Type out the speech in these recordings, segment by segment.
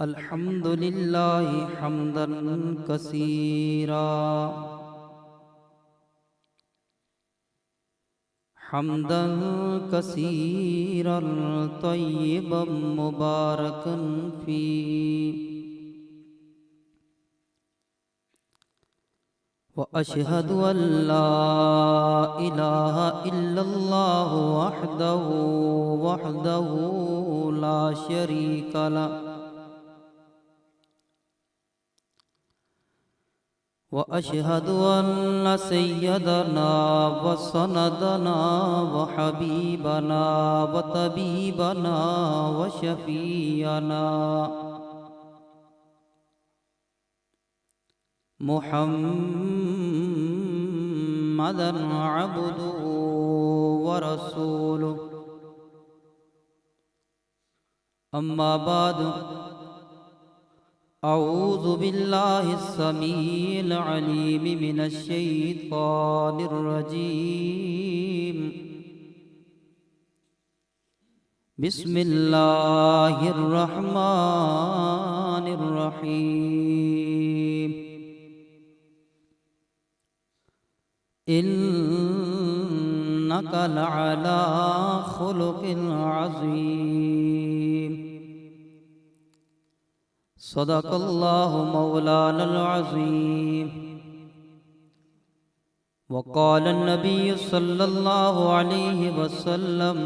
अल्हम्दुलिल्लाहि हम्दन कसीरा हम्दन कसीरन तय्यिबन मुबारकन फी व अशहदु अल्ला इलाहा इल्लल्लाह वहदहु ला शरीका लह व अशहदु अन्न सय्यदना व सनदना व हबीबना व तबीबना व शफीअना मुहम्मदन अब्दुहु व रसूलुहु अम्मा बाद अऊज़ु बिल्लाहि अस्समीइल अलीम मिनश शैतानिर रजीम बिस्मिल्लाहिर रहमानिर रहीम इन्नका लअला खुलुकिन अज़ीम सदक़ल्लाहु मौलानल अज़ीम वक़ाल नबी सल्लल्लाहु अलैहि वसल्लम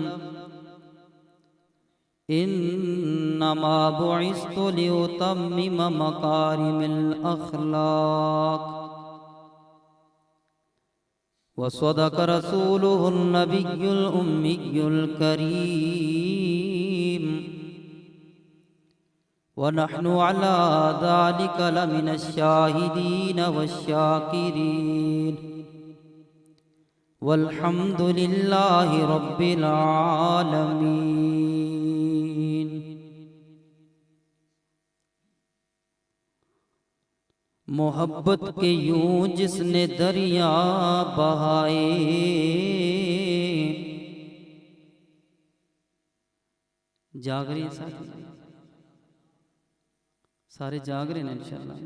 इन्नमा बुइस्तु लिउतम्मिम मकारिमिल अख़लाक़ व सदक़ रसूलुहुन नबियुल उम्मियुल करीम व नहनु अला ज़ालिका लमिनश शाहिदीन वश्शाकिरीन वल्हम्दुलिल्लाहि रब्बिल आलमीन। मोहब्बत के यूं जिसने दरिया बहाए, जाग रही है सारे जाग रहे हैं इंशाअल्लाह।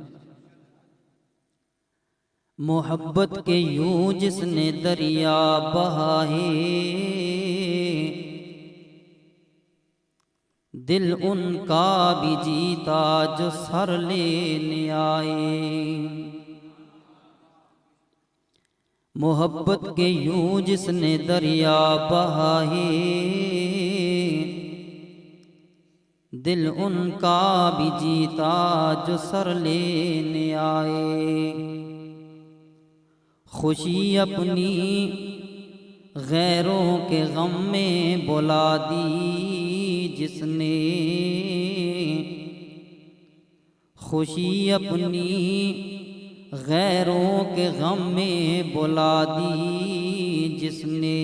मोहब्बत के यूं जिसने दरिया बहाए, दिल उनका भी जीता जो सर लेने आए। मोहब्बत के यूं जिसने दरिया बहाए, दिल उनका भी जीता जो सर लेने आए। खुशी अपनी गैरों के गम में बुला दी जिसने, खुशी अपनी गैरों के गम में बुला दी जिसने,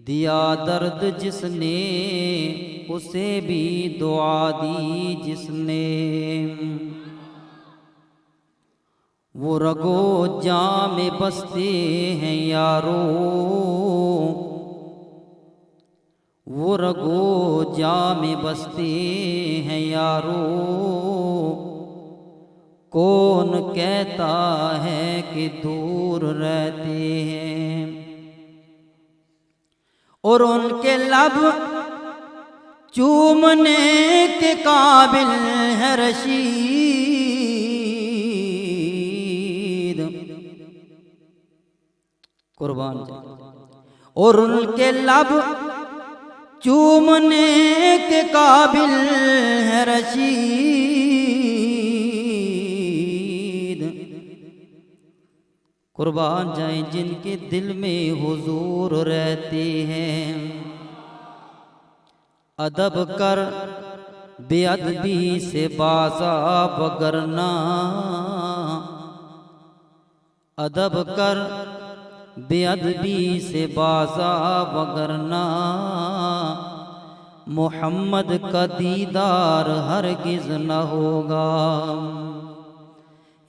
दिया दर्द जिसने उसे भी दुआ दी जिसने। वो रगो जां में बसते हैं यारो, वो रगो जां में बसते हैं यारो, कौन कहता है कि दूर रहते हैं। और उनके लब चूमने के काबिल है रशीद, कुर्बान जाए। और उनके लब चूमने के काबिल है रशीद, कुर्बान जाए जिनके दिल में हुजूर रहते हैं। अदब कर बेअदबी से बाज़ा वगरना, अदब कर बेअदबी से बाज़ा वगरना, मोहम्मद का दीदार हरगिज़ न होगा।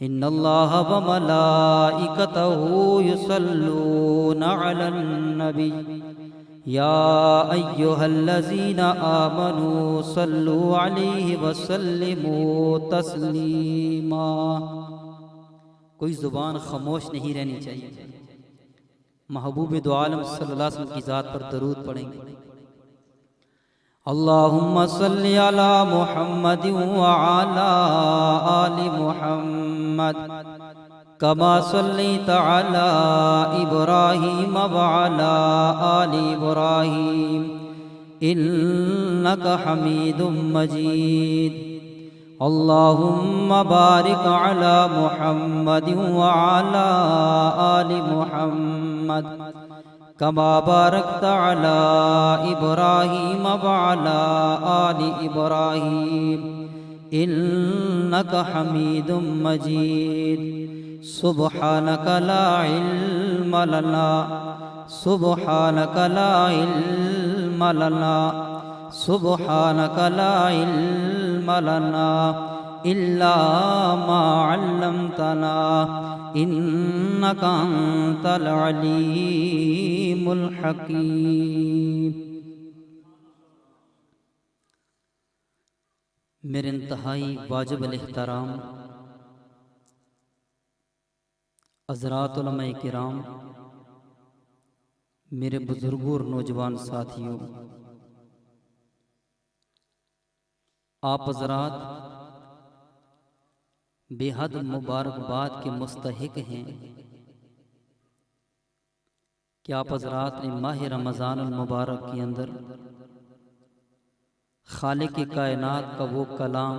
इन्नल्लाह व मलाइकतहु युसल्लूना अलन नबी या अय्युहल्लज़ीना आमनू सल्लु अलैहि वसल्लिमू तस्लीमा। कोई ज़ुबान खामोश नहीं रहनी चाहिए। महबूब दो आलम सल्लल्लाहु अलैहि वसल्लम की ज़ात पर दरूद पढ़ेंगे। अल्लाहुम्मा सल्लि अला मुहम्मद व अला आलि मुहम्मद कमा सल्लैता अला इब्राहीम व अला आलि इब्राहीम इन्नका हमीदुम मजीद। अल्लाहुम्मा बारिक अला मुहम्मद व अला आलि मुहम्मद कमा बारकता अला इब्राहीम व अला आलि इब्राहीम इन्नका हमीदुम मजीद। सुब्हानक ला इल्म लना सुब्हानक ला इल्म लना सुब्हानक ला इल्म लना इल्ला मा अल्लमतना इन्नका अंतल अलीमुल हकीम। मेरे इंतहाई वाजिब अल-एहतराम हज़रात उलमाए किराम, मेरे बुजुर्गों और नौजवान साथियों, आप हज़रात बेहद मुबारकबाद के मुस्तहिक हैं कि आप हज़रात ने माह रमज़ान मुबारक के अंदर खालिक कायनात का वो कलाम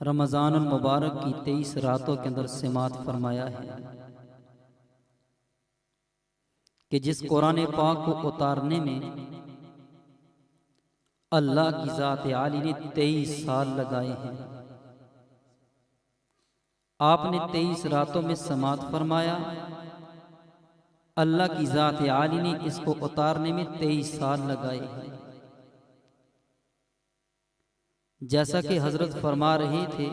रमज़ान मुबारक की 23 रातों के अंदर समात फरमाया है कि जिस कुरान पाक को उतारने में अल्लाह की ज़ात आली ने 23 साल लगाए हैं। आपने 23 रातों में समात फरमाया, अल्लाह की ज़ात आली ने इसको उतारने में 23 साल लगाए हैं। जैसा कि हजरत फरमा रहे थे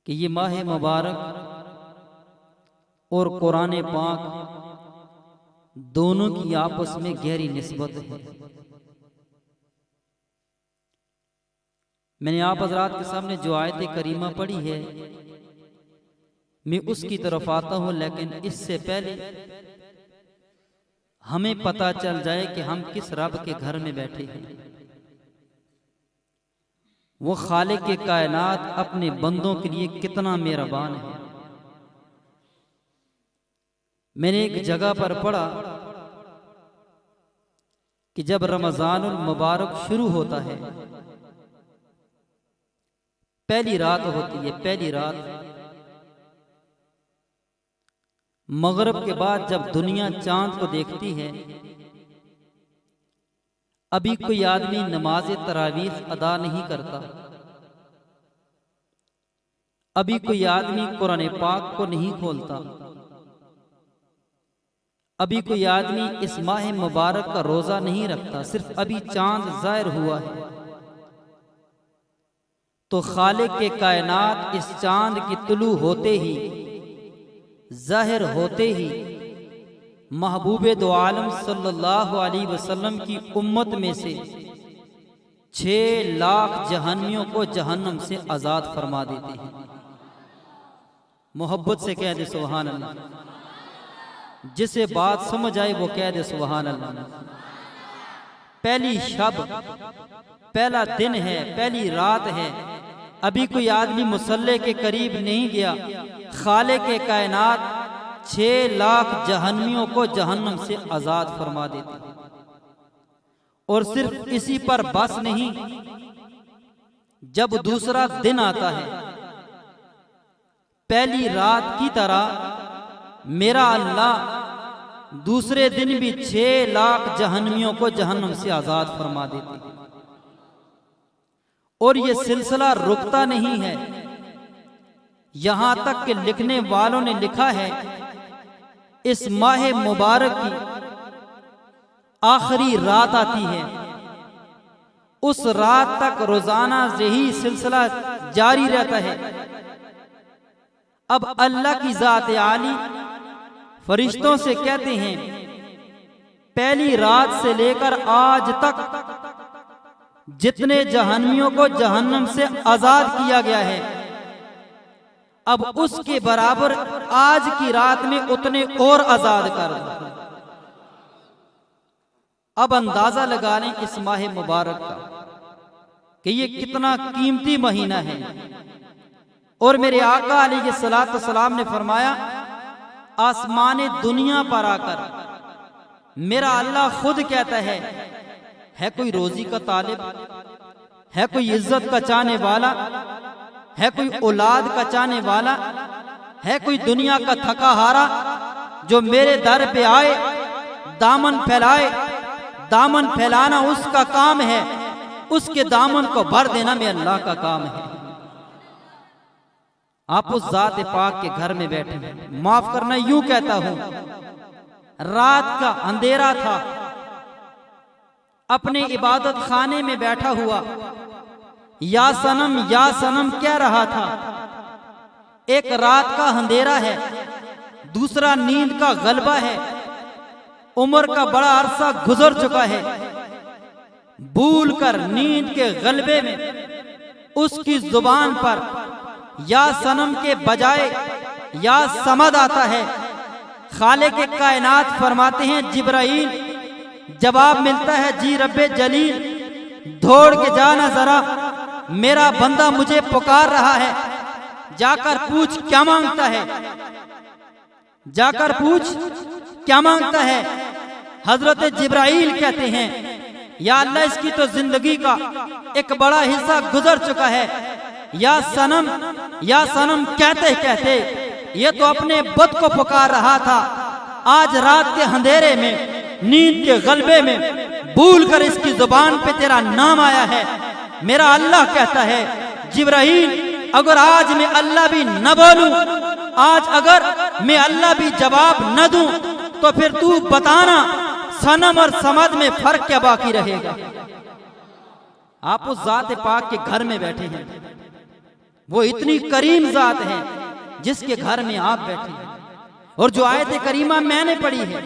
कि ये माह मुबारक और कुरान पाक दोनों की आपस में गहरी निस्बत है। मैंने आप हजरात के सामने जो आयत करीमा पढ़ी है मैं उसकी तरफ आता हूं, लेकिन इससे पहले हमें पता चल जाए कि हम किस रब के घर में बैठे हैं। वो खालिक के कायनात अपने बंदों के लिए कितना मेहरबान है। मैंने एक जगह पर पढ़ा कि जब रमज़ानुल मुबारक शुरू होता है, पहली रात होती है, पहली रात मगरिब के बाद जब दुनिया चांद को देखती है, अभी कोई आदमी नमाज तरावीह अदा नहीं करता, अभी कोई आदमी कुरान पाक को नहीं खोलता, अभी कोई आदमी इस माह मुबारक का रोजा नहीं रखता, सिर्फ अभी चांद ज़ाहिर हुआ है। तो खालिक के कायनात इस चांद की तुलू होते ही, ज़ाहिर होते ही महबूब दो आलम सल्लल्लाहु अलैहि वसल्लम की उम्मत में से 6 लाख जहन्मियों को जहन्नम से आज़ाद फरमा देते हैं। मोहब्बत से कह दे सुभान अल्लाह। जिसे बात समझ आए वो कह दे सुभान अल्लाह। पहली शब, पहला दिन है, पहली रात है, अभी कोई आदमी मुसल्ले के करीब नहीं गया, खालिक के कायनात 6 लाख जहन्मियों को जहन्नम से आजाद फरमा देते। और सिर्फ इसी पर बस नहीं, जब दूसरा दिन आता है, पहली रात की तरह मेरा अल्लाह दूसरे दिन भी 6 लाख जहन्मियों को जहन्नम से आजाद फरमा देते हैं। और ये सिलसिला रुकता नहीं है, यहां तक कि लिखने वालों ने लिखा है इस माह मुबारक की आखिरी रात आती है, उस रात तक रोजाना यही सिलसिला जारी रहता है। अब अल्लाह की जात आली फरिश्तों से कहते हैं पहली रात से लेकर आज तक जितने जहन्नमियों को जहन्नम से आजाद किया गया है, अब उसके बराबर आज की रात में उतने और आजाद कर दो। अब अंदाजा लगा लें इस माह मुबारक का कि ये कितना कीमती महीना है। और मेरे आका अलैहिस्सलातु वस्सलाम ने फरमाया, आसमाने दुनिया पर आकर मेरा अल्लाह खुद कहता है कोई रोजी का तालिब, है कोई इज्जत का चाहने वाला, है कोई औलाद का चाहने वाला, है कोई दुनिया का थका हारा जो मेरे दर पे आए, दामन फैलाए। दामन फैलाना उसका काम है, उसके दामन को भर देना मेरे अल्लाह का काम है। आप उस जात पाक के घर में बैठे हैं। माफ करना यूं कहता हूं, रात का अंधेरा था, अपने इबादत खाने में बैठा हुआ या सनम कह रहा था। एक रात का अंधेरा है, दूसरा नींद का गलबा है, उम्र का बड़ा अरसा गुजर चुका है। भूल कर नींद के गलबे में उसकी जुबान पर या सनम के बजाय या समद आता है। खाले के कायनात फरमाते हैं जिब्राइल, जवाब मिलता है जी रब्बे जलील, दौड़ के जाना जरा, मेरा बंदा मुझे पुकार रहा है, जाकर पूछ क्या मांगता है, जाकर पूछ क्या मांगता है। हजरत जिब्राइल कहते हैं या अल्लाह इसकी तो जिंदगी का एक बड़ा हिस्सा गुजर चुका है। या सनम कहते कहते ये तो अपने बुत को पुकार रहा था। आज रात के अंधेरे में, नींद के गलबे में भूल कर इसकी जुबान पे तेरा नाम आया है। मेरा अल्लाह कहता है जिब्राइल, अगर आज मैं अल्लाह भी न बोलूं, आज अगर मैं अल्लाह भी जवाब न दूं, तो फिर तू बताना सनम और समद में फर्क क्या बाकी रहेगा। आप उस जात पाक के घर में बैठे हैं, वो इतनी करीम जात है जिसके घर में आप बैठे हैं। और जो आयत करीमा मैंने पढ़ी है,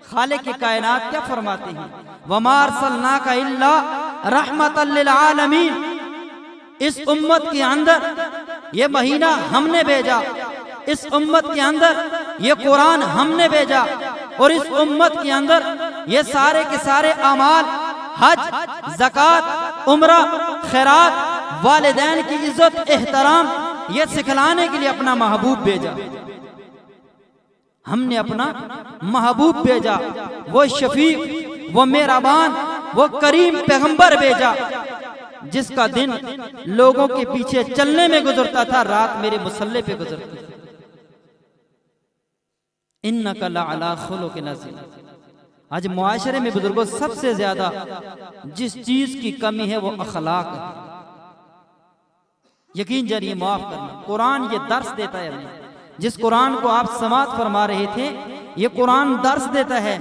खालिक के कायनात क्या फरमाते हैं, वमा अरसलनाका इल्ला रहमतल लिल आलमीन। इस उम्मत के अंदर ये महीना हमने भेजा, इस उम्मत के अंदर ये कुरान हमने भेजा, और इस उम्मत के अंदर ये सारे के सारे अमाल, हज, ज़कात, उम्रा, खैरात, वालिदैन की इज्जत एहतराम, ये सिखलाने के लिए अपना महबूब भेजा। हमने अपना महबूब भेजा, वो शफीक, वो मेहरबान, वो करीम पैगंबर भेजा, जिसका दिन लोगों के पीछे चलने में गुजरता था, रात मेरे मुसल्ले पे गुजरती थी। इन्नका लअला खुलुकिन अज़ीम। आज मुआशरे में बुजुर्गों सबसे ज्यादा जिस चीज की कमी है वो अखलाक है। यकीन जरिए माफ करना, कुरान ये दर्स देता है हमें। जिस कुरान को आप समात फरमा रहे थे, ये कुरान दर्स देता है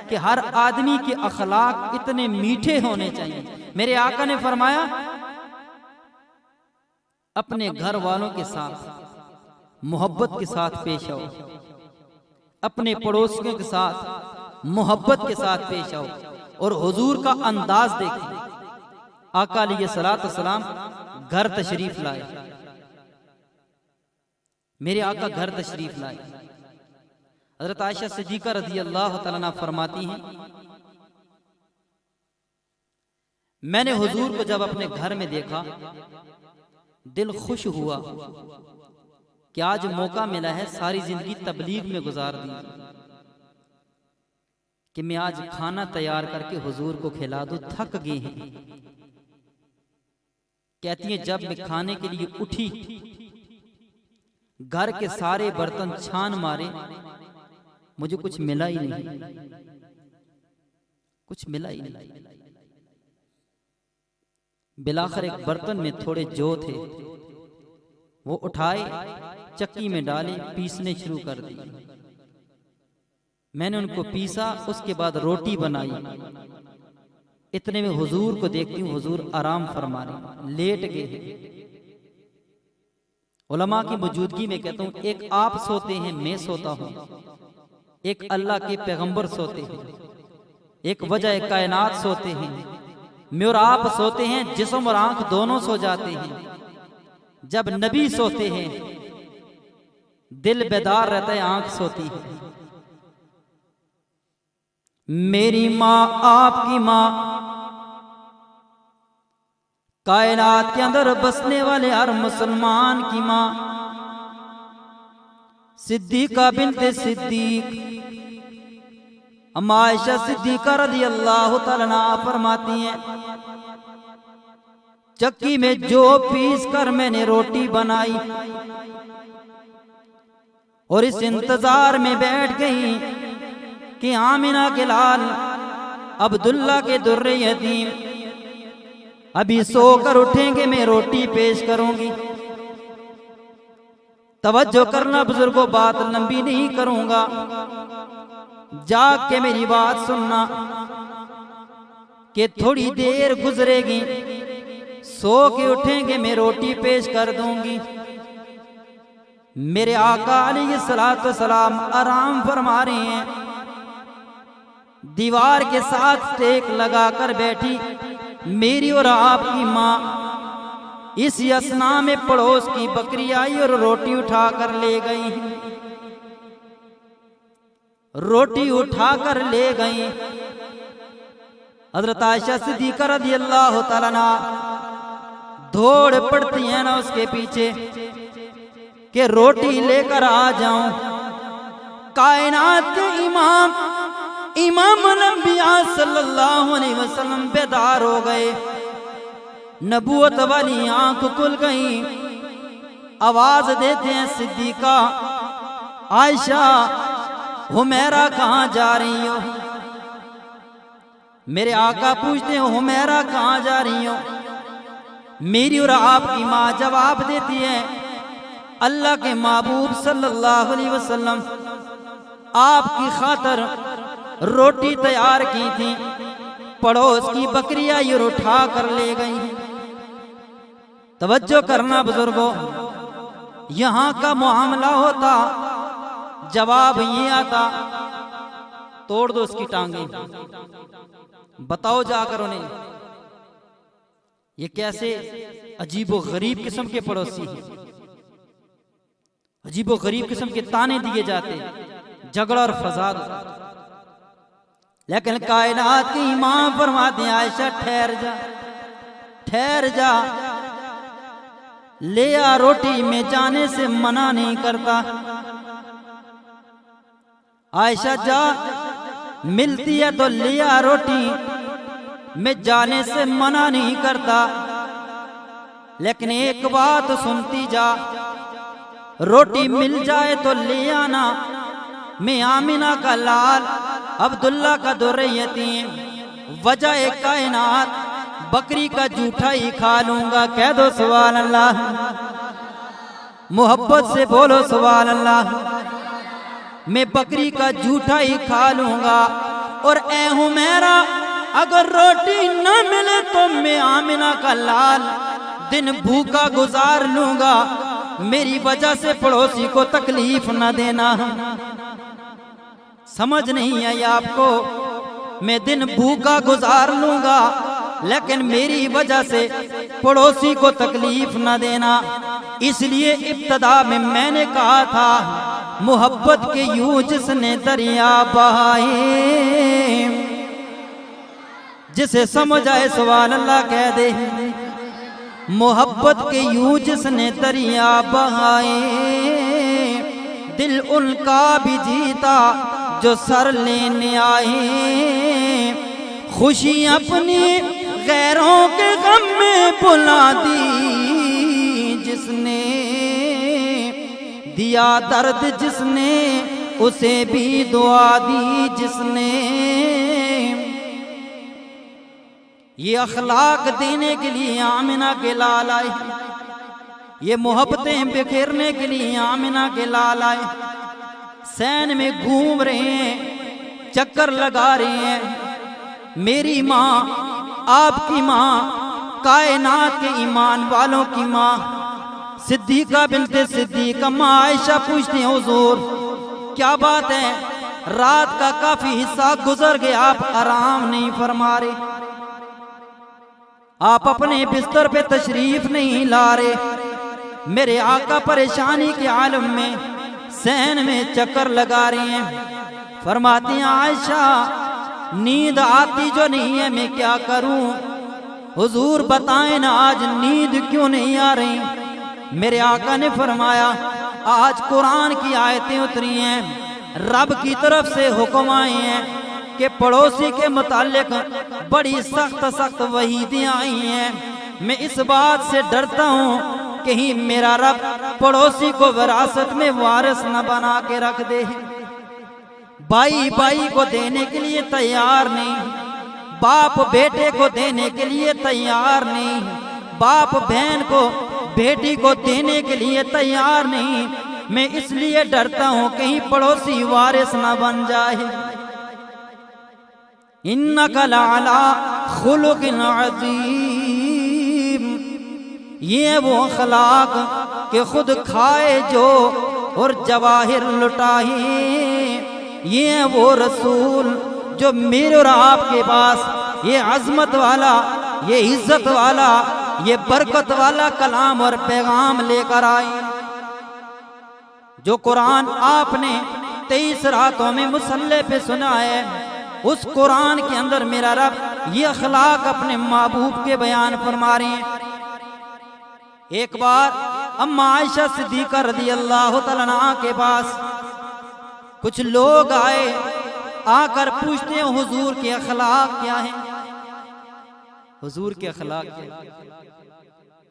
कि हर आदमी के अखलाक इतने मीठे होने चाहिए। मेरे आका ने फरमाया, अपने घर वालों के साथ मोहब्बत के साथ पेश आओ, अपने पड़ोसियों के साथ मोहब्बत के साथ पेश आओ। और हुजूर का अंदाज देखें, आका अलैहिस्सलातु वस्सलाम घर तशरीफ लाए, मेरे आका घर तशरीफ लाए। हजरत आयशा सिद्दीका रज़ी अल्लाह तआला अन्हा फरमाती हैं, मैंने हुजूर को जब अपने घर में देखा, दिल खुश हुआ कि आज मौका मिला है सारी जिंदगी तबलीग में गुजार दी कि मैं आज खाना तैयार करके हुजूर को खिला दूं, थक गए हैं। कहती है जब मैं खाने के लिए उठी, घर के सारे बर्तन छान मारे, मुझे कुछ मिला ही नहीं, कुछ मिला ही नहीं। बिलाखिर एक बर्तन में थोड़े जौ थे, वो उठाए, चक्की में डाले, पीसने शुरू कर दी। मैंने उनको पीसा, उसके बाद रोटी बनाई। इतने में हुजूर को देखती हूँ, हुजूर आराम फरमा रहे, लेट गए। उलमा की मौजूदगी में कहता हूँ, एक आप सोते हैं, मैं सोता हूँ, एक अल्लाह के पैगंबर सोते हैं, एक वजह कायनात सोते हैं, मैं और आप सोते हैं, जिस्म और आंख दोनों सो जाते हैं। जब नबी सोते हैं दिल बेदार रहता है, आंख सोती है। मेरी माँ आपकी माँ, कायनात के अंदर बसने वाले हर मुसलमान की माँ, सिद्दीका बिन्ते सिद्दीक अम्मा आयशा सिद्दीका रज़ी अल्लाह तआला अन्हा फरमाती हैं, चक्की में जो पीस कर मैंने रोटी बनाई और इस इंतजार में बैठ गई कि आमिना के लाल अब्दुल्ला के दुर्रे यतीम अभी सोकर उठेंगे, मैं रोटी पेश करूंगी। तवज्जो करना बुजुर्गों, बात लंबी नहीं करूंगा, जाग के मेरी बात सुनना कि थोड़ी देर गुजरेगी, सो के उठेंगे, मैं रोटी पेश कर दूंगी। मेरे आका अलैहिस्सलातु वस्सलाम आराम फरमा रहे हैं, दीवार के साथ टेक लगाकर बैठी मेरी और आपकी माँ। इस यसना में पड़ोस की बकरी आई और रोटी उठा कर ले गई, रोटी उठा कर ले गई। हज़रत आयशा सिद्दीक़ा रज़ी अल्लाह तआला अन्हा दौड़ पड़ती है ना उसके पीछे कि रोटी लेकर आ जाऊं। कायनात के इमाम अल-अंबिया सल्लल्लाहु अलैहि वसल्लम बेदार हो गए, नबूवत वाली आंख खुल गई। आवाज देते हैं, सिद्दीका आयशा हुमैरा कहाँ जा रही हो? मेरे आका पूछते हैं, हुमैरा कहाँ जा रही हो? मेरी और आपकी माँ जवाब देती है, अल्लाह के महबूब सल्लल्लाहु अलैहि वसल्लम आपकी खातर रोटी तैयार की थी, पड़ोस की बकरी आई और उठा कर ले गई। तवज्जो करना बुजुर्गों, यहां का मामला होता, जवाब ये आता, तोड़ दो उसकी टांगे, बताओ जाकर उन्हें ये कैसे अजीबो गरीब किस्म के पड़ोसी हैं। अजीबो गरीब किस्म के ताने दिए जाते, झगड़ा और फसाद। लेकिन कायनात की इमाम फरमाते हैं, आयशा ठहर जा, ठहर जा, ले आ रोटी, में जाने से मना नहीं करता। आयशा जा, मिलती है तो ले आ रोटी, मैं जाने से मना नहीं करता। लेकिन एक बात सुनती जा, रोटी मिल जाए तो ले आना, मैं आमिना का लाल अब्दुल्ला का दुर्रे यतीम वजह कायनात बकरी का जूठा ही खा लूंगा। कह दो सुभान अल्लाह, मोहब्बत से बोलो सुभान अल्लाह। मैं बकरी का जूठा ही खा लूंगा। और ए हुमैरा, अगर रोटी न मिले तो मैं आमिना का लाल दिन भूखा गुजार लूंगा, मेरी वजह से पड़ोसी को तकलीफ न देना। समझ नहीं आई आपको? मैं दिन भूखा गुजार लूंगा, लेकिन मेरी वजह से पड़ोसी को तकलीफ न देना। इसलिए इब्तदा में मैंने कहा था, मोहब्बत के यूं जिसने दरिया बहाए, जिसे समझ आए सुभान अल्लाह कह दे। मोहब्बत के यूं जिसने दरिया बहाए, दिल उनका भी जीता जो सर लेने आए। खुशी अपनी गैरों के गम में बुला दी, जिसने दिया दर्द जिसने, उसे भी दुआ दी जिसने। ये अखलाक देने के लिए आमिना के लाल आए, ये मोहब्बतें बिखेरने के लिए आमिना के लाल आए। सैन में घूम रहे हैं, चक्कर लगा रहे हैं। मेरी माँ, आपकी माँ, कायनात के ईमान वालों की माँ सिद्दीका बिन्ते सिद्दीक अम्मा आयशा पूछती हैं, हुजूर क्या बात है, रात का काफी हिस्सा गुजर गया, आप आराम नहीं फरमा रहे, आप अपने बिस्तर पे तशरीफ नहीं ला रहे। मेरे आका परेशानी के आलम में सहन में चक्कर लगा रही हैं। फरमाती हैं आयशा नींद आती जो नहीं है, मैं क्या करूं? हुजूर बताएं ना आज नींद क्यों नहीं आ रही? मेरे आका ने फरमाया आज कुरान की आयतें उतरी हैं, रब की तरफ से हुक्म आए हैं कि पड़ोसी के मुतालिक बड़ी सख्त सख्त वहीदियां आई हैं। मैं इस बात से डरता हूँ कहीं मेरा रब पड़ोसी को विरासत में वारिस न बना के रख दे। भाई भाई को देने के लिए तैयार नहीं, बाप बेटे को देने के लिए तैयार नहीं, बाप बहन को बेटी को देने के लिए तैयार नहीं। मैं इसलिए डरता हूँ कहीं पड़ोसी वारिस न बन जाए। इन्नका लअला खुलुकिन अज़ीम, ये वो अखलाक के खुद खाए जो और जवाहिर लुटाए। ये वो रसूल जो मेरे और आपके पास ये अजमत वाला, ये इज्जत वाला, ये बरकत वाला कलाम और पैगाम लेकर आए। जो कुरान आपने 23 रातों में मुसल्ले पे सुना है, उस कुरान के अंदर मेरा रब ये अखलाक अपने महबूब के बयान फरमा रहे हैं। एक बार अम्मा आयशा सिद्दीक़ा रज़ियल्लाहु तआला अन्हा के पास कुछ लोग आए, आकर पूछते हैं हुजूर के अखलाक क्या है? हुजूर के अखलाक क्या है?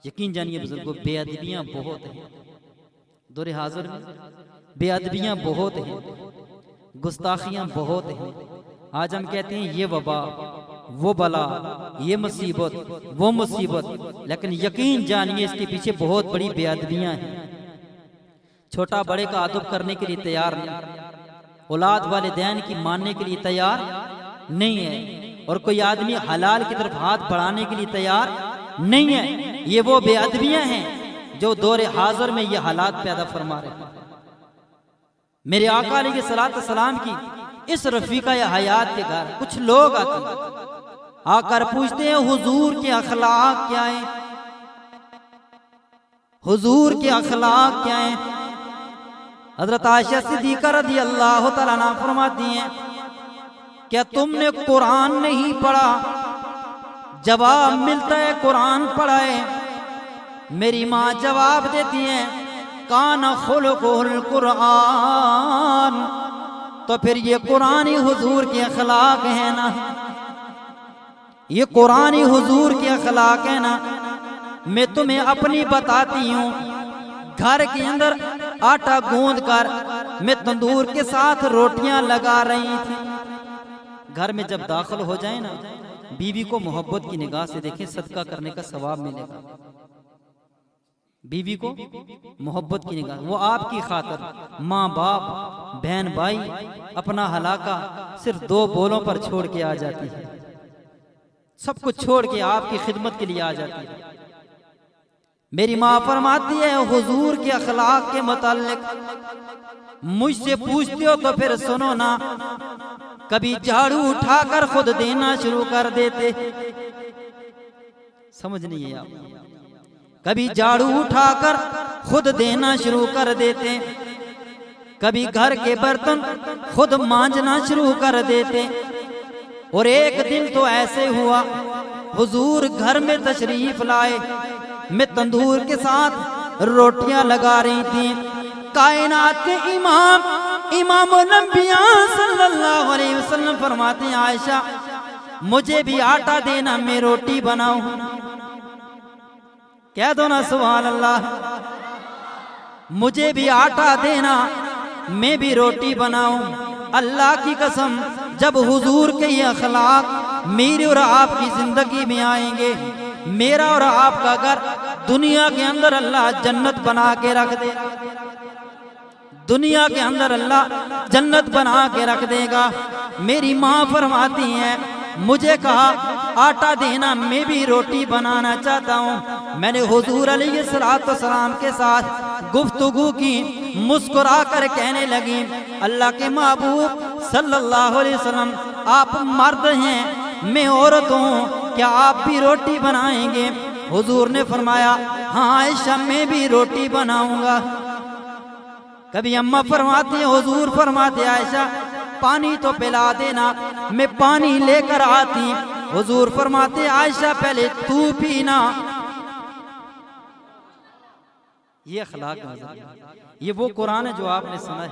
यकीन जानिए बुजुर्गों, बेअदबियां बहुत हैं दौरे हाजिर में, बेअदबियां बहुत हैं, गुस्ताखियां बहुत हैं। आज हम कहते हैं ये वबा, वो बला, ये मुसीबत, वो मुसीबत, लेकिन यकीन जानिए इसके पीछे बहुत बड़ी बेअदबियां हैं। छोटा बड़े का अदब करने के लिए तैयार नहीं, औलाद वालिदैन की मानने के लिए तैयार नहीं है, और कोई आदमी हलाल की तरफ हाथ बढ़ाने के लिए तैयार नहीं है। ये वो बेअदबियां हैं जो दौरे हाजिर में ये हालात पैदा फरमा रहे हैं। मेरे आका अलैहिस्सलातु वस्सलाम की इस रफीका या हयात के घर कुछ लोग आते हैं, आकर पूछते हैं हुजूर के अखलाक क्या है? हुजूर के अखलाक क्या है? हजरत आयशा सिद्दीक़ा रज़ियल्लाहु तआला अन्हा फरमाती हैं क्या तुमने कुरान नहीं पढ़ा? जवाब मिलता है कुरान पढ़ा है। मेरी माँ जवाब देती हैं काना खुलुकुल कुरान, तो फिर ये कुरान ही हुजूर के अखलाक है ना, ये कुरान ही हुजूर के अखलाक है ना। मैं तुम्हें अपनी बताती हूँ, घर के अंदर आटा गूंद कर मैं तंदूर के साथ रोटियां लगा रही थी। घर में जब दाखिल हो जाए ना, बीवी को मोहब्बत की निगाह से देखें, सदका करने का सवाब मिलेगा। बीवी को मोहब्बत की निगाह, वो आपकी खातिर माँ बाप बहन भाई अपना हलाका सिर्फ 2 बोलों पर छोड़ के आ जाती है, सब कुछ छोड़ के आपकी खिदमत के लिए आ जाती है। मेरी माँ फरमाती है हुजूर के अखलाक के मुतालिक मुझसे पूछते हो तो फिर सुनो ना। कभी झाड़ू उठाकर खुद देना शुरू कर देते, समझ नहीं है आप? कभी झाड़ू उठाकर खुद देना शुरू कर देते, कभी घर के बर्तन खुद मांजना शुरू कर देते। और एक दिन तो ऐसे हुआ हुजूर घर में तशरीफ लाए, मैं तंदूर के साथ रोटियां लगा रही थी। कायनात के इमामुल अंबिया सल्लल्लाहु अलैहि वसल्लम फरमाते हैं आयशा मुझे भी आटा देना, मैं रोटी बनाऊं। कह दो ना सुभान अल्लाह, मुझे भी आटा देना, मैं भी रोटी बनाऊं। अल्लाह की कसम, जब हुजूर के ये अखलाक मेरी और आपकी जिंदगी में आएंगे, मेरा और आपका घर दुनिया के अंदर अल्लाह जन्नत बना के रख दे, दुनिया के अंदर अल्लाह जन्नत बना के रख देगा। मेरी माँ फरमाती हैं मुझे कहा आटा देना, मैं भी रोटी बनाना चाहता हूँ। मैंने हुजूर अलैहिस्सलातु वस्सलाम के साथ गुफ्तगू की, मुस्कुरा कर कहने लगी अल्लाह के महबूब सल्लल्लाहु अलैहि वसल्लम आप मर्द हैं, मैं औरत हूँ, क्या आप भी रोटी बनाएंगे? हुजूर ने फरमाया हाँ आयशा मैं भी रोटी बनाऊंगा। कभी अम्मा फरमाती है, हुजूर फरमाते आयशा पानी तो पिला देना, मैं पानी लेकर आती। हुजूर फरमाते आयशा पहले तू पीना। ये अखलाक है, ये वो कुरान है जो आपने सुना है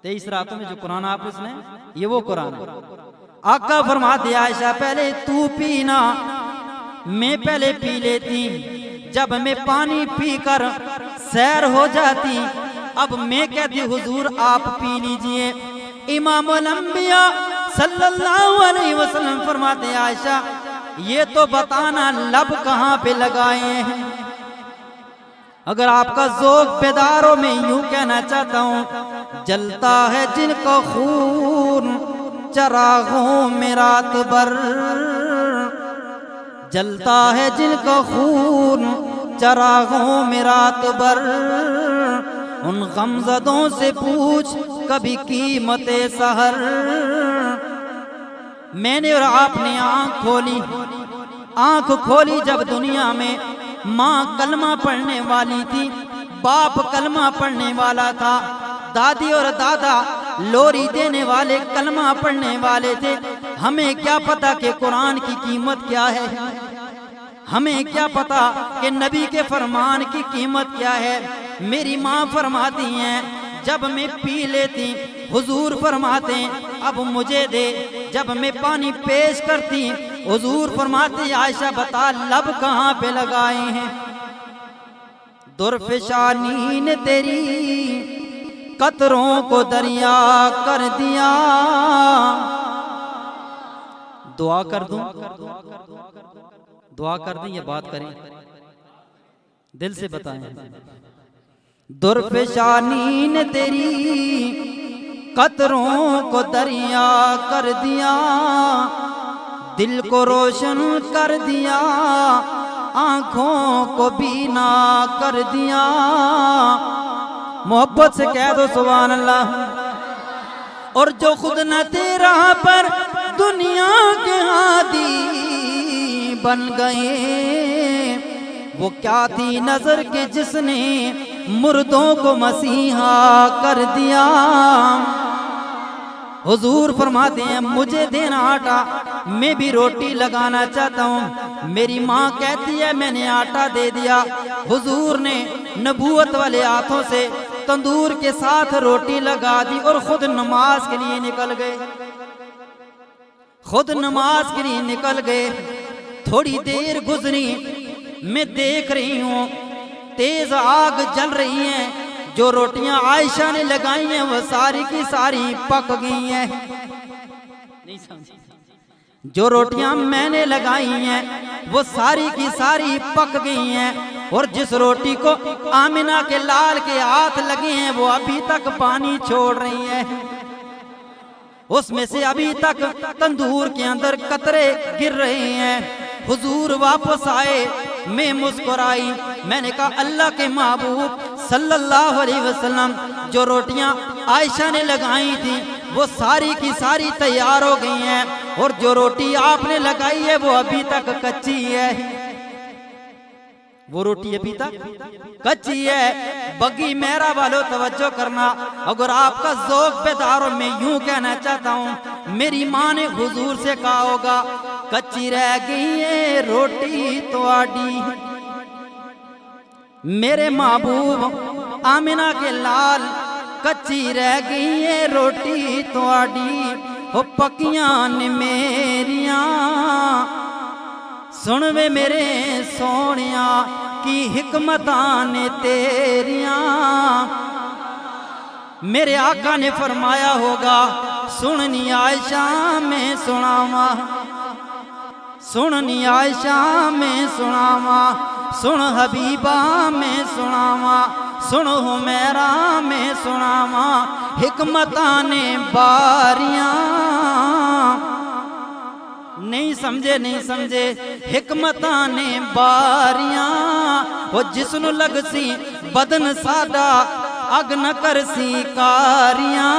23 रातों में, जो कुरान आपने सुना है ये वो कुरान है। आका फरमाते आयशा पहले तू पीना, मैं पहले पी लेती। जब मैं पानी पीकर सैर हो जाती, अब मैं कहती हुजूर आप पी लीजिए। इमामुल अंबिया सल्लल्लाहु अलैहि वसल्लम फरमाते आयशा ये तो बताना लब कहाँ पे लगाए हैं। अगर आपका ज़ौक़ बेदार हो, मैं यूं कहना चाहता हूँ, जलता है जिनका खून चरागों में रात भर, जलता है जिनका खून चरागों में रात भर, उन गमज़दों से पूछ कभी कीमते सहर। मैंने और आपने आंख खोली जब दुनिया में, माँ कलमा पढ़ने वाली थी, बाप कलमा पढ़ने वाला था, दादी और दादा लोरी देने वाले कलमा पढ़ने वाले थे। हमें क्या पता कि कुरान की कीमत क्या है, हमें क्या पता कि नबी के फरमान की कीमत क्या है। मेरी माँ फरमाती हैं जब मैं पी लेती, हुजूर फरमाते अब मुझे दे। जब मैं पानी पेश करती, हुजूर फरमाते आयशा बता लब कहाँ पे लगाए हैं। दुर्फिशानी ने तेरी कतरों को दरिया कर दिया। दुआ कर दूं, दुआ कर दें, ये बात करें, दिल से बताएं। दुर्फिशानी ने तेरी कतरों को दरिया कर दिया, दिल को रोशन कर दिया, आंखों को बीना कर दिया। मोहब्बत से कह दो सुभान अल्लाह। और जो खुद न तेरा पर दुनिया के हादी बन गए, वो क्या थी नजर के जिसने मुर्दों को मसीहा कर दिया। हुजूर फरमाते हैं मुझे देना आटा, मैं भी रोटी लगाना चाहता हूँ। मेरी माँ कहती है मैंने आटा दे दिया। हुजूर ने नबूवत वाले हाथों से तंदूर के साथ रोटी लगा दी और खुद नमाज के लिए निकल गए, खुद नमाज के लिए निकल गए। थोड़ी देर गुजरी, मैं देख रही हूँ तेज आग जल रही है, जो रोटियां आयशा ने लगाई हैं वो सारी की सारी पक गई हैं। नहीं समझे? जो रोटियां मैंने लगाई हैं वो सारी की सारी पक गई हैं, और जिस रोटी को आमिना के लाल के हाथ लगे हैं वो अभी तक पानी छोड़ रही है, उसमें से अभी तक तंदूर के अंदर कतरे गिर रहे हैं। हुजूर वापस आए, मैं मुस्कुराई, मैंने कहा अल्लाह के महबूब सल्लल्लाहु अलैहि वसल्लम, जो रोटियां आयशा ने लगाई थी वो सारी की सारी तैयार हो गई हैं, और जो रोटी आपने लगाई है वो अभी तक कच्ची है, वो रोटी अभी तक कच्ची है। बगी मेरा वालों तवज्जो करना, अगर आपका ज़ौक़ बेदार हो, मैं यूं कहना चाहता हूँ, मेरी माँ ने हुजूर से कहा होगा कच्ची रह गई है रोटी तो आडी। मेरे महबूब आमिना के लाल, कच्ची रह गई है रोटी तो आडी, हो पकियां ने मेरिया सुन वे मेरे सोनिया की हिकमतां ने तेरिया। मेरे आका ने फरमाया होगा सुननी आयशा में सुनावा, सुननी आयशा में सुनावा, सुन हबीबा में सुनावा, सुन हुमैरा में सुनावा, हिकमतां ने बारियां। नहीं समझे, नहीं समझे, हिकमतां ने बारियां, वो जिसनु लगसी बदन सादा अग न करसी कारियां।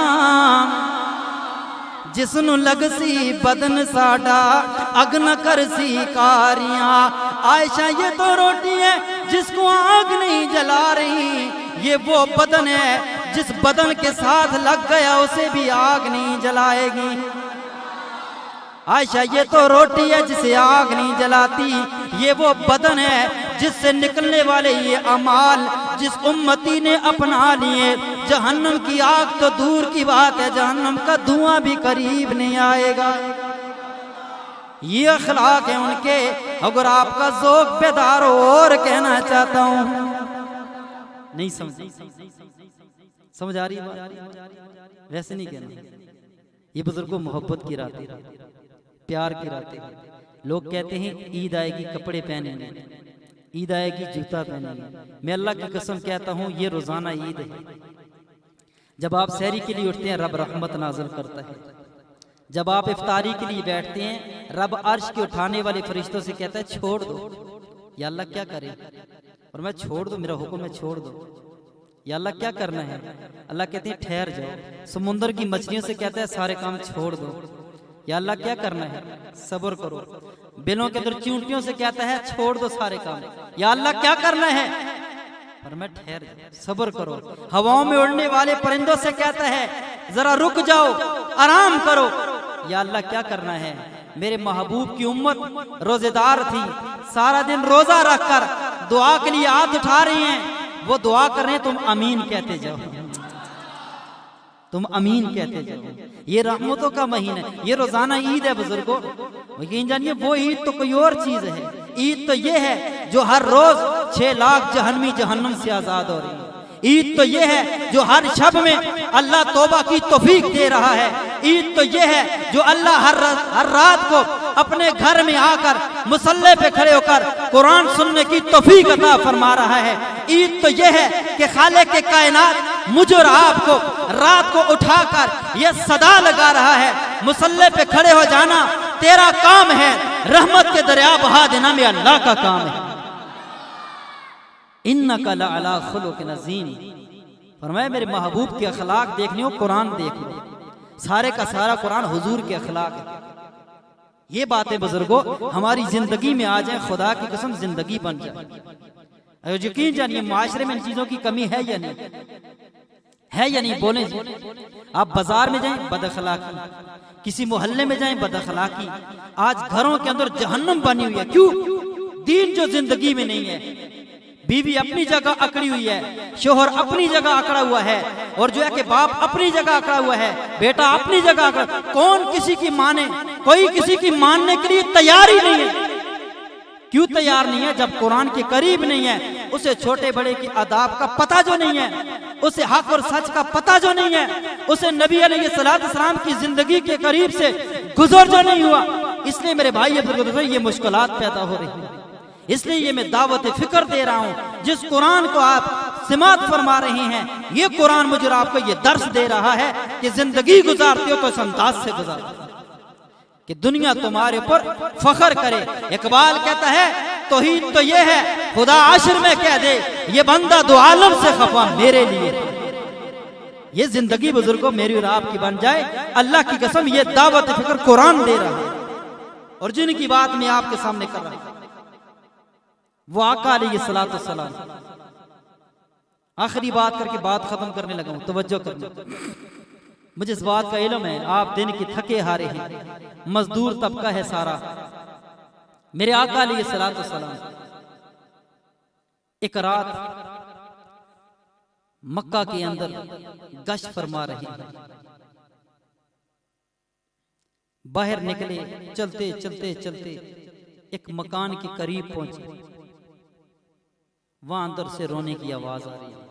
जिसनु लगसी बदन साडा अग न करसी कारियां। आयशा ये तो रोटी है जिसको आग नहीं जला रही, ये वो बदन है जिस बदन के साथ लग गया उसे भी आग नहीं जलाएगी। आयशा ये तो रोटी है जिसे आग नहीं जलाती, ये वो बदन है जिससे निकलने वाले ये अमाल जिस उम्मती ने अपना लिए, जहन्नम की आग तो दूर की बात है, जहन्नम का धुआं भी करीब नहीं आएगा। ये अखलाक है उनके। अगर आपका ज़ौक़ बेदार हो और कहना चाहता हूं, नहीं समझ आ रही बात? वैसे नहीं कहना। ये बुजुर्गों मोहब्बत की रातें, प्यार की रातें। लोग कहते हैं ईद आएगी कपड़े पहनेंगे, ईद आएगी जूता पहनेंगे। मैं अल्लाह की कसम कहता हूँ ये रोजाना ईद है। जब आप सहरी के लिए उठते हैं रब रहमत नाज़िल करता है। जब आप इफ्तारी के लिए बैठते हैं रब अर्श के उठाने वाले फरिश्तों से कहता है छोड़ दो। या अल्लाह क्या करे? और मैं छोड़ दो, मेरा हुक्म है छोड़ दो। या अल्लाह क्या करना है? अल्लाह कहते हैं ठहर जाओ। समुंदर की मछलियों से कहता है सारे काम छोड़ दो। या अल्लाह क्या करना है? सब्र करो। बिलों के अंदर चींटियों से कहता है छोड़ दो सारे काम। या अल्लाह क्या करना है? और मैं ठहर जाओ, सब्र करो। हवाओं में उड़ने वाले परिंदों से कहता है जरा रुक जाओ, आराम करो। या अल्लाह क्या करना है? मेरे महबूब की उम्मत रोजेदार थी, सारा दिन रोजा रखकर दुआ के लिए हाथ उठा रही हैं, वो दुआ कर रहे हैं, तुम अमीन कहते जाओ, तुम अमीन कहते जाओ। ये रहमतों का महीना है, ये रोजाना ईद है बुजुर्गों। यकीन जानिए वो ईद तो कोई और चीज है। ईद तो ये है जो हर रोज 6 लाख जहन्नमी जहन्नम से आजाद हो रही है। ईद तो ये है जो हर शब में अल्लाह तौबा की तौफीक दे रहा है। ईद तो ये है जो अल्लाह हर रात को अपने घर में आकर मुसल्ले पे खड़े होकर कुरान सुनने की तौफीक अता फरमा रहा है। ईद तो ये है कि खालिक के कायनात मुझ और आपको रात को उठाकर ये सदा लगा रहा है, मुसल्ले पे खड़े हो जाना तेरा काम है, रहमत के दरिया बहा देना में अल्लाह का काम है। इन्नका लअला खुलुक़िन अज़ीम। फरमाया मेरे महबूब के अखलाक देखने हो, कुरान देख लो। सारे का सारा कुरान हुजूर के अखलाक है। ये बातें बुजुर्गों हमारी जिंदगी में आ जाए, खुदा की कसम जिंदगी बन जाए। यकीन जानिए माशरे में इन चीजों की कमी है या नहीं? है या नहीं? बोले। आप बाजार में जाएं बदअखलाकी, किसी मोहल्ले में जाएं बदअखलाकी। आज घरों के अंदर जहन्नम बनी हुई है। क्यों? दीन जो जिंदगी में नहीं है। बीवी अपनी जगह अकड़ी हुई है, शोहर अपनी जगह अकड़ा हुआ है, और जो है कि बाप अपनी जगह अकड़ा हुआ है, बेटा अपनी जगह अकड़ा। कौन किसी की माने? कोई किसी की मानने के लिए तैयार ही नहीं है। क्यों तैयार नहीं है? जब कुरान के करीब नहीं है, उसे छोटे बड़े की आदाब का पता जो नहीं है, उसे हक और सच का पता जो नहीं है, उसे नबी अलैहिस्सलाम की जिंदगी के करीब से गुजर जो नहीं हुआ। इसलिए मेरे भाई ये मुश्किलात पैदा हो रही है। इसलिए ये मैं दावत फिक्र दे रहा हूँ। जिस कुरान को आप सिमात फरमा रहे हैं, ये कुरान मुझे आपको ये दर्स दे रहा है कि जिंदगी गुजारते हो तो इस अंदाज से गुजारो कि दुनिया तुम्हारे ऊपर फख्र करे। इकबाल कहता है तौहीद तो ये है खुदा आशिर में कह दे, ये बंदा दो आलम से खफा मेरे लिए। ये जिंदगी बुजुर्गों मेरी और आपकी बन जाए, अल्लाह की कसम ये दावत फिक्र कुरान दे रहा है। और जिनकी बात मैं आपके सामने कर रहा हूं वो आका अलैहिस्सलातु वस्सलाम। आखिरी बात करके बात खत्म करने लगा हूं, तवज्जो करना। मुझे इस बात का इल्म है आप दिन की थके हारे हैं, मजदूर तबका है सारा। मेरे आका अलैहिस्सलातु वस्सलाम एक रात मक्का के अंदर गश्त फरमा रहे हैं। बाहर निकले, चलते चलते चलते एक मकान के करीब पहुंचे। वहां अंदर से रोने की आवाज आ रही है।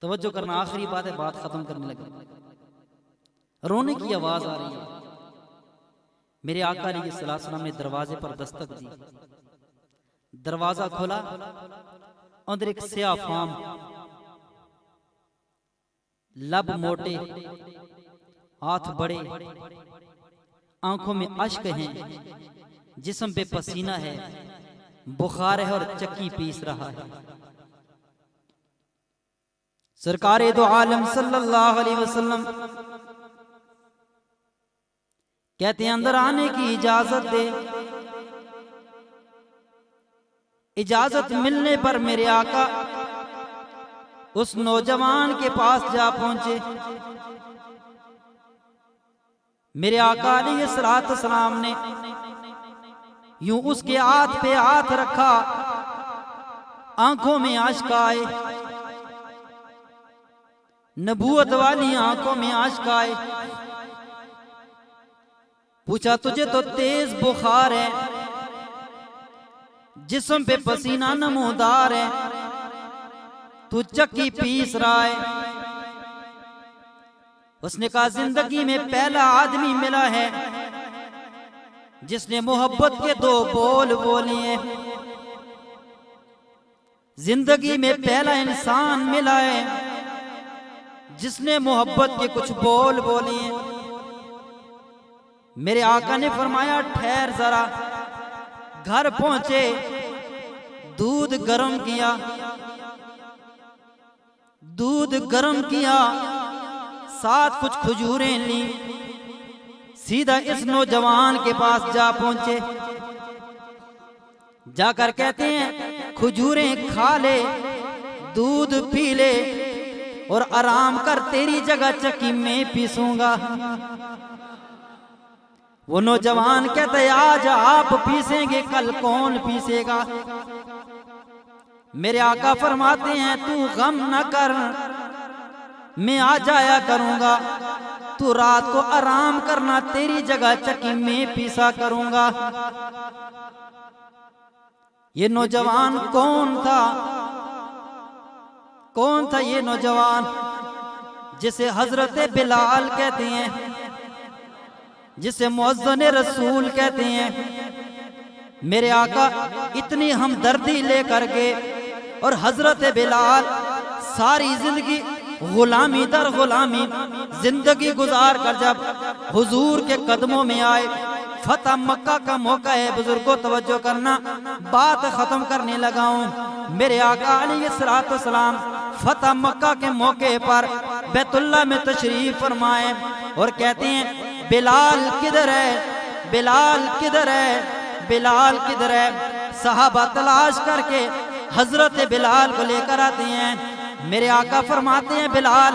तवज्जो करना, आखिरी बात है, बात खत्म करने लगे। रोने की आवाज आ रही है। मेरे आका अलैहिस्सलाम ने दरवाजे पर दस्तक दी। दरवाजा खोला, अंदर एक स्याह फाम, लब मोटे, हाथ बड़े, आंखों में अश्क हैं, जिस्म पे पसीना है, बुखार है और चक्की पीस रहा है। सरकारे दो आलम सल्लल्लाहु अलैहि वसल्लम कहते हैं अंदर आने की इजाजत दे। इजाजत मिलने पर मेरे आका उस नौजवान के पास जा पहुंचे। मेरे आका अलैहिस्सलाम ने यूं उसके हाथ पे हाथ रखा, आंखों में आश्क आए, नबूवत वाली आंखों में आश्क आए। पूछा तुझे तो तेज बुखार है, जिस्म पे पसीना नमूदार है, तू चक्की पीस रहा है। उसने कहा जिंदगी में पहला आदमी मिला है जिसने मोहब्बत के दो बोल बोले हैं। जिंदगी में पहला इंसान मिला है जिसने मोहब्बत के कुछ बोल बोले हैं। मेरे आका ने फरमाया ठहर जरा। घर पहुंचे, दूध गर्म किया, दूध गर्म किया, साथ कुछ खजूरें ली, सीधा इस नौजवान के पास जा पहुंचे। जाकर कहते हैं खजूरें खा ले, दूध पी ले और आराम कर, तेरी जगह चक्की में पीसूंगा। वो नौजवान कहते हैं आज आप पीसेंगे, कल कौन पीसेगा। मेरे आका फरमाते हैं तू गम न कर, मैं आ जाया करूंगा, तू रात को आराम करना, तेरी जगह चक्की में पीसा करूंगा। ये नौजवान कौन था? कौन था ये नौजवान जिसे हजरत बिलाल कहते हैं, जिसे मुअज्जिन रसूल कहते हैं। मेरे आका इतनी हमदर्दी लेकर के और हजरत बिलाल सारी जिंदगी गुलामी दर गुलामी जिंदगी गुजार कर जब हुजूर के कदमों में आए, फतह मक्का का मौका है, बुजुर्गों तवज्जो करना, बात खत्म करने लगा हूं। मेरे आका अलैहिस्सलाम फतह मक्का के मौके पर बैतुल्लाह में तशरीफ फरमाए और कहते हैं बिलाल किधर है, बिलाल किधर है, बिलाल किधर है। सहाबा तलाश करके हजरत बिलाल को लेकर आते हैं। मेरे आका फरमाते हैं बिलाल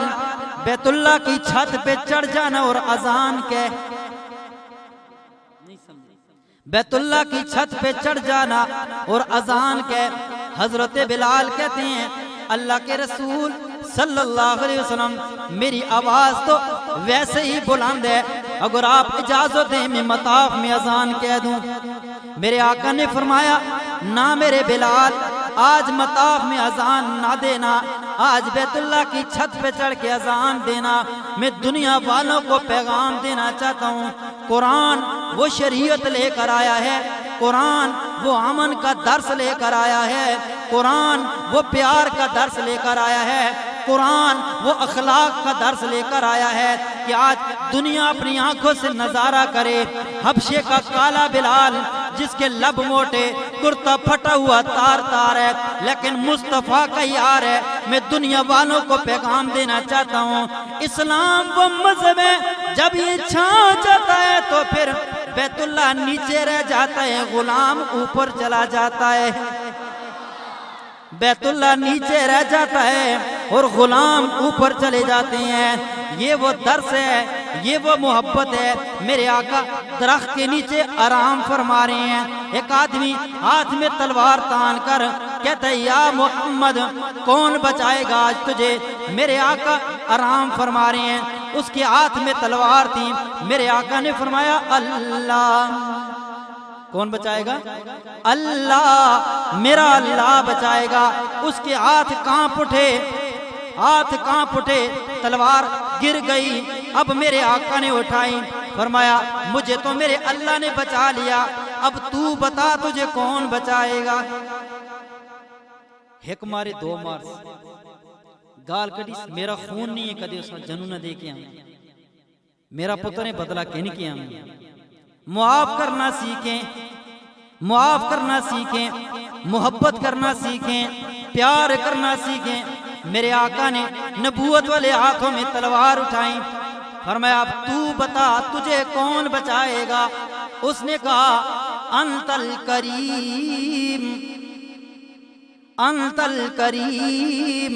बैतुल्लाह की छत पे चढ़ जाना और अजान कह, बैतुल्लाह की छत पे चढ़ जाना और अजान कह। हजरत बिलाल कहते हैं अल्लाह के रसूल सल्लल्लाहु अलैहि वसल्लम मेरी आवाज तो वैसे ही बुलंद है, अगर आप इजाजत दें मैं मताफ में अजान कह दूं। मेरे आका ने फरमाया ना मेरे बिलाल, आज मताफ में अजान ना देना, आज बैतुल्लाह की छत पे चढ़ के अजान देना। मैं दुनिया वालों को पैगाम देना चाहता हूँ, कुरान वो शरीयत लेकर आया है, कुरान वो अमन का दर्स लेकर आया है, कुरान वो प्यार का दर्स लेकर आया है, कुरान वो अखलाक का दर्स लेकर आया है कि आज दुनिया अपनी आंखों से नजारा करे। हबशे का काला बिलाल जिसके लब मोटे, कुर्ता फटा हुआ तार तार है, लेकिन मुस्तफा का यार है। मैं दुनिया वालों को पैगाम देना चाहता हूँ, इस्लाम वो मजहब है जब ये छा जाता है तो फिर बैतुल्लाह नीचे रह जाता है, गुलाम ऊपर चला जाता है। बैतुल्लाह नीचे रह जाता है और गुलाम ऊपर चले जाते हैं। ये वो दर्स है, ये वो मोहब्बत है। मेरे आका दरख्त के नीचे आराम फरमा रहे हैं। एक आदमी हाथ में तलवार तान कर कहता है या मोहम्मद कौन बचाएगा आज तुझे। मेरे आका आराम फरमा रहे हैं, उसके हाथ में तलवार थी। मेरे आका ने फरमाया अल्लाह। कौन बचाएगा? अल्लाह, मेरा अल्लाह बचाएगा। उसके हाथ कांप उठे, हाथ कांप उठे, तलवार गिर गई। अब मेरे आका ने उठाई, फरमाया मुझे तो मेरे अल्लाह ने बचा लिया, अब तू बता तुझे कौन बचाएगा। एक मारे दो मार गाल कड़ी, मेरा खून नहीं है कदे उसका जनू न दे के आऊं, मेरा पुत्र ने बदला कहने के आऊं। मुआफ करना सीखें, मुआफ करना सीखें, मोहब्बत करना सीखें, प्यार करना सीखें। मेरे आका ने नबूवत वाले हाथों में तलवार उठाई, फरमाया अब तू बता तुझे कौन बचाएगा। उसने कहा अंतल करीम, अंतल करीम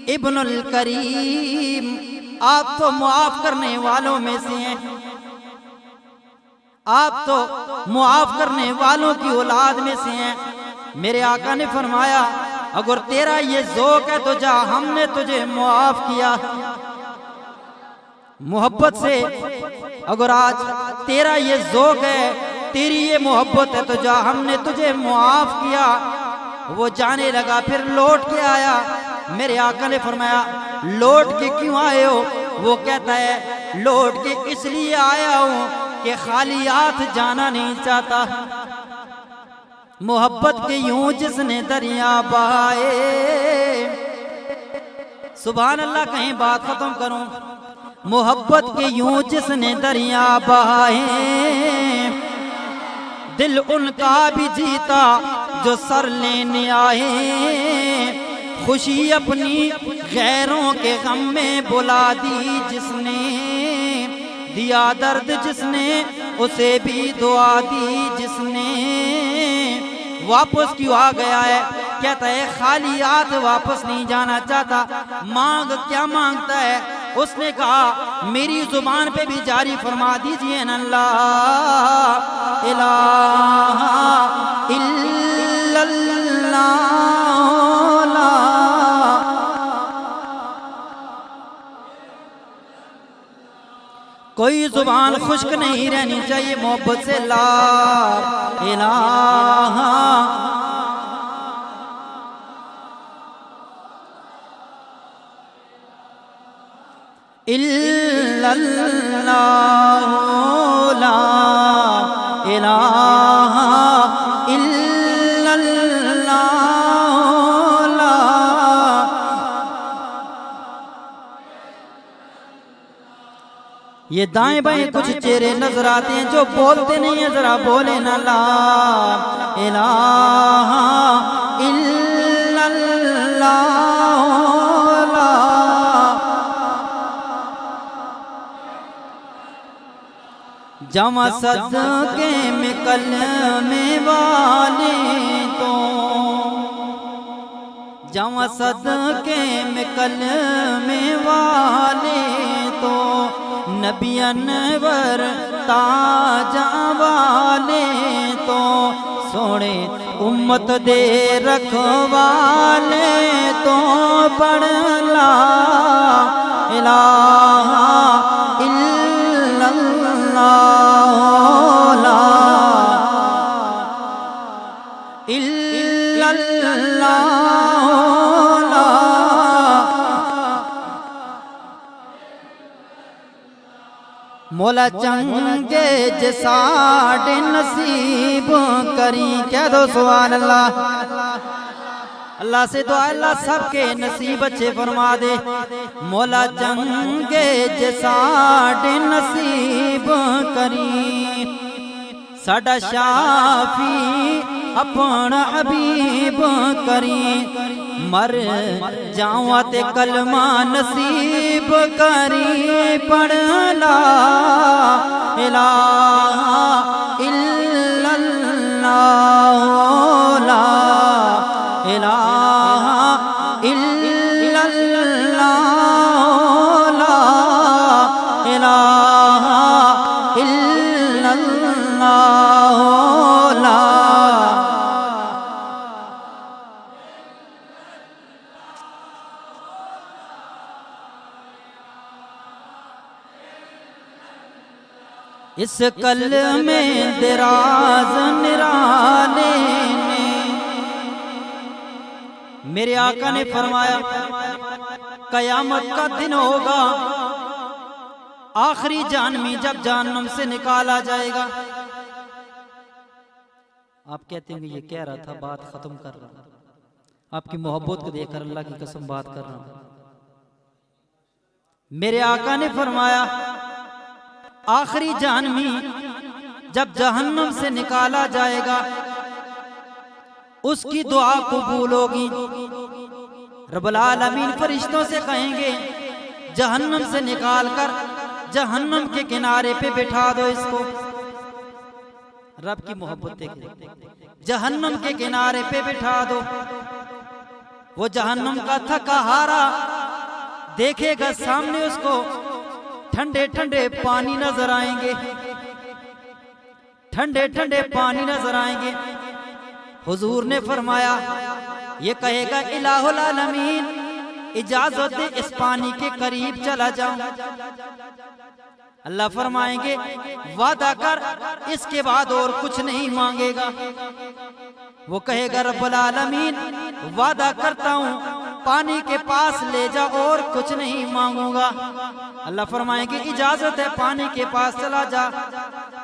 इब्नुल करीम, आप तो मुआफ करने वालों में से हैं, आप तो मुआफ करने वालों की औलाद में से हैं। मेरे आका ने फरमाया अगर तेरा ये ज़ौक़ है तो जा, हमने तुझे मुआफ किया। मोहब्बत से अगर आज तेरा ये ज़ौक़ है, तेरी ये मोहब्बत है तो जा, हमने तुझे मुआफ किया। वो जाने लगा, फिर लौट के आया। मेरे आका ने फरमाया लौट के क्यों आए हो? वो कहता है लौट के इसलिए आया हूं कि खाली हाथ जाना नहीं चाहता। मोहब्बत के यूं जिसने दरिया बहाए, सुभान अल्लाह, कहीं बात खत्म करूं। मोहब्बत के यूं जिसने दरिया बहाए, दिल उनका भी जीता जो सर लेने आए। खुशी अपनी गैरों के गम में बुला दी जिसने, दिया दर्द जिसने उसे भी दुआ दी जिसने। वापस क्यों आ गया है? कहता है खाली हाथ वापस नहीं जाना चाहता। मांग क्या मांगता है? उसने कहा मेरी जुबान पे भी जारी फरमा दीजिए न ला इलाहा इल्लल्लाह। कोई जुबान खुश्क नहीं रहनी चाहिए मोहब्बत से। ला इलाहा इल्लल्लाह, ला इलाहा इल्लल्लाह। ये दाएं बाएं कुछ चेहरे नजर आते हैं जो बोलते नहीं है, जरा बोले ना ला इलाहा इल्लल्लाह। जमा सदके में कलमे वाले तो, जमा सदके में कलमे वाले तो, नबी अनवर ताजा वाले तो, सोने उम्मत दे रखवाले तो, पढ़ ला इलाहा इल्लल्लाह, ला इल्लल्लाह। मौला चंगे जसाडे नसीब करी, कह दो सुभान अल्लाह। अल्लाह से दुआ अल्लाह सबके नसीब अच्छे फरमा दे। मौला चंगे जसाडे नसीब करी, साडा शाफी अपना हबीब करी। मर जावा ते कलमा नसीब करी, पढ़ ला इलाहा इल्लल्लाह, ला इलाहा इल्लल्लाह, ला इलाहा इल्लल्लाह, ला। इस कल में दराज निराले ने, मेरे आका ने फरमाया कयामत का दिन होगा, आखिरी जानवी जब जहन्नम से निकाला जाएगा। आप कहते हैं ये कह रहा था, बात खत्म कर रहा हूं, आपकी मोहब्बत को देखकर अल्लाह की कसम बात कर रहा हूं। मेरे आका ने फरमाया आखिरी जानवी जब जहन्नम से निकाला जाएगा, उसकी दुआ कबूल होगी। रब्बुल आलमीन फरिश्तों से कहेंगे जहन्नम से निकाल कर जहन्नम के किनारे पे बिठा दो इसको। रब की मोहब्बत देखिए, जहन्नम के किनारे पे बिठा दो। वो जहन्नम का थका हारा देखेगा, सामने उसको ठंडे ठंडे पानी नजर आएंगे, ठंडे ठंडे पानी नजर आएंगे। हुजूर ने फरमाया, ये कहेगा इलाहुल आलमीन इजाजत दे इस पानी के करीब चला जाऊं। अल्लाह फरमाएंगे वादा कर, इसके बाद और कुछ नहीं मांगेगा। वो कहेगा रब्बुल आलमीन वादा करता हूँ पानी के पास ले जा, और कुछ नहीं मांगूंगा। अल्लाह फरमाएंगे इजाजत है, पानी के पास चला जा।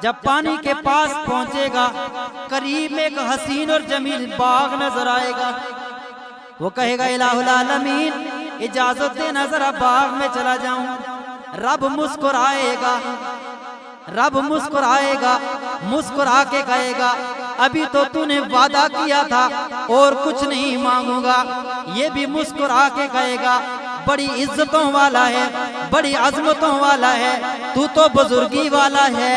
जब पानी के पास पहुंचेगा, करीब में एक हसीन और जमील बाग नजर आएगा। वो कहेगा इलाहुल आलमीन इजाजत दे नजर बाग में चला जाऊं। रब मुस्कुराएगा, रब मुस्कुराएगा, मुस्कुरा के कहेगा अभी तो तूने वादा किया था और कुछ नहीं मांगूंगा। ये भी मुस्कुरा के कहेगा बड़ी इज्जतों वाला है, बड़ी अजमतों वाला है, तू तो बुजुर्गी वाला है,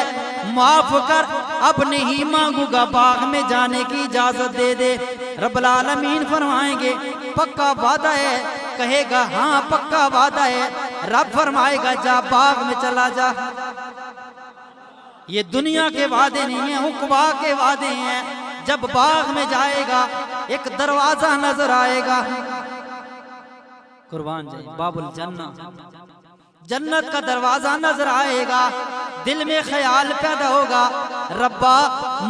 माफ कर, अब नहीं मांगूंगा, बाग में जाने की इजाजत दे दे। रब्बुल आलमीन फरमाएंगे पक्का वादा है, कहेगा हाँ पक्का वादा है। रब फरमाएगा जा बाग में चला जा। ये दुनिया के वादे नहीं है, उकबा के वादे हैं। जब बाग में जाएगा एक दरवाजा नजर आएगा, कुर्बान जाए बाबुल जन्नत, जन्नत का दरवाजा नजर आएगा। दिल में ख्याल पैदा होगा रब्बा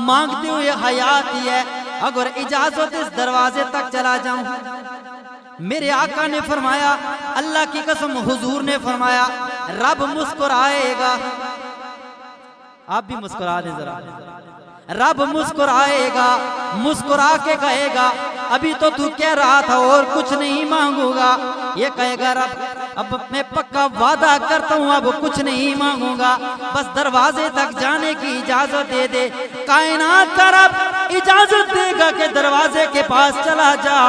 मांगते हुए हयात है, अगर इजाजत इस दरवाजे तक चला जाऊं। मेरे आका ने फरमाया, अल्लाह की कसम हुजूर ने फरमाया रब मुस्कुराएगा। आप भी मुस्कुरा दे जरा। रब मुस्कुराएगा, मुस्कुरा के कहेगा अभी तो तू कह रहा था और कुछ नहीं मांगूंगा। ये कहेगा रब अब मैं पक्का वादा करता हूँ अब कुछ नहीं मांगूंगा, बस दरवाजे तक जाने की इजाजत दे दे। कायनात का रब इजाजत देगा कि दरवाजे के पास चला जा,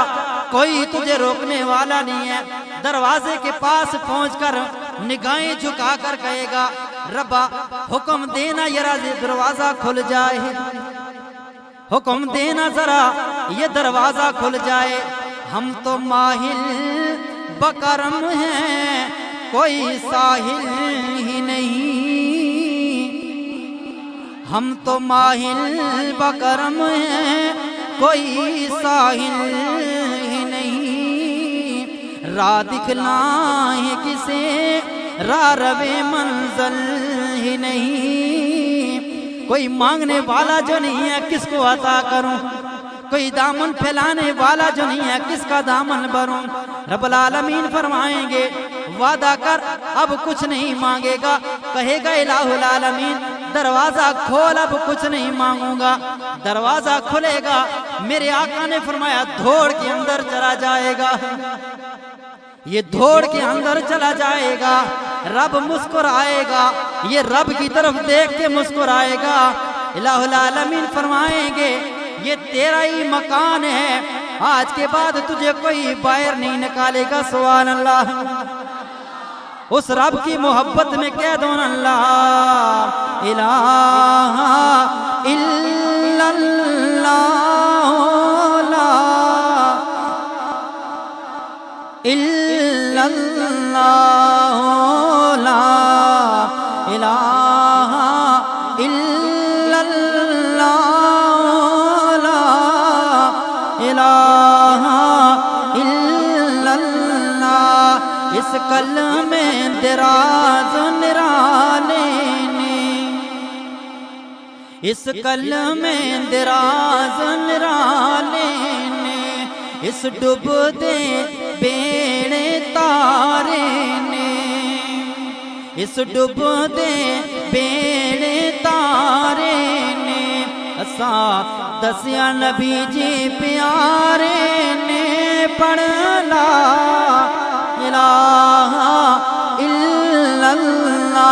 कोई तुझे रोकने वाला नहीं है। दरवाजे के पास पहुंचकर निगाहें झुकाकर कहेगा रब्बा हुक्म देना जरा दरवाजा खुल जाए, हुक्म देना जरा ये दरवाजा खुल जाए। हम तो माहिल बकरम हैं, कोई साहिल ही नहीं। हम तो माहिल बकरम हैं, कोई साहिल ही नहीं। राह दिखलाए किसे, राह रवे मंजिल ही नहीं। कोई मांगने वाला जो नहीं है किसको अता करूं, कोई दामन फैलाने वाला जो नहीं है किसका दामन भरूं। रब्बुल आलमीन फरमाएंगे वादा कर अब कुछ नहीं मांगेगा, कहेगा इलाहुल आलमीन दरवाजा खोल अब कुछ नहीं मांगूंगा। दरवाजा खुलेगा, मेरे आका ने फरमाया दौड़ के अंदर चला जाएगा। ये दौड़ के अंदर चला जाएगा, रब मुस्कुराएगा, ये रब की तरफ देख के मुस्कुराएगा। इलाहुल आलमीन फरमाएंगे ये तेरा ही मकान है, आज के बाद तुझे कोई बाहर नहीं निकालेगा। सुभान अल्लाह। उस रब की मोहब्बत में कह दो अल्लाह इलाहा इल्लल्लाह इल्लल्लाह ला इलाहा इल्लल्लाह ला इलाहा इल्लल्लाह। इस कलमे दराज निराले ने, इस कलमे दराज निराले ने, इस डूबते बेड़े तारे ने, इस डूबते बेड़े तारे ने, असा दसिया नबी जी प्यारे ने। पढ़ ला इलाहा इल्लल्लाह